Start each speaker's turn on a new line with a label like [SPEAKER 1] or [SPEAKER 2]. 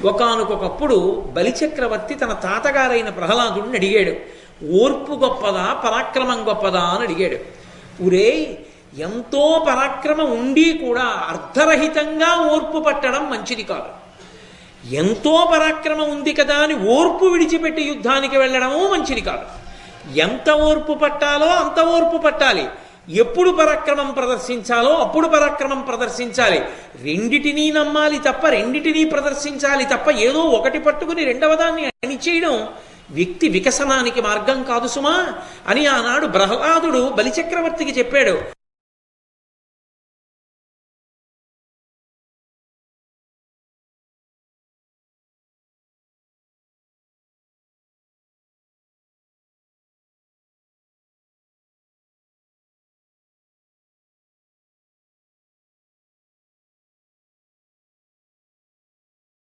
[SPEAKER 1] ఒకానొకప్పుడు బలిచక్రవర్తి తన తాతగారైన ప్రహ్లాదుడిని అడిగాడు, ఓర్పు గొప్పదా పరాక్రమం గొప్పదా అని అడిగాడు. ఊరే, ఎంతో పరాక్రమం ఉండి కూడా అర్ధరహితంగా ఓర్పు పట్టడం మంచిది కాదు. ఎంతో పరాక్రమం ఉంది కదా అని ఓర్పు విడిచిపెట్టి యుద్ధానికి వెళ్ళడము మంచిది కాదు. ఎంత ఓర్పు పట్టాలో అంత ఓర్పు పట్టాలి. ఎప్పుడు పరాక్రమం ప్రదర్శించాలో అప్పుడు పరాక్రమం ప్రదర్శించాలి. రెండిటినీ నమ్మాలి తప్ప, రెండిటినీ ప్రదర్శించాలి తప్ప, ఏదో ఒకటి పట్టుకుని రెండవ దాన్ని అణిచేయడం వ్యక్తి వికసనానికి మార్గం కాదు సుమా అని ఆనాడు ప్రహ్లాదుడు బలిచక్రవర్తికి చెప్పాడు.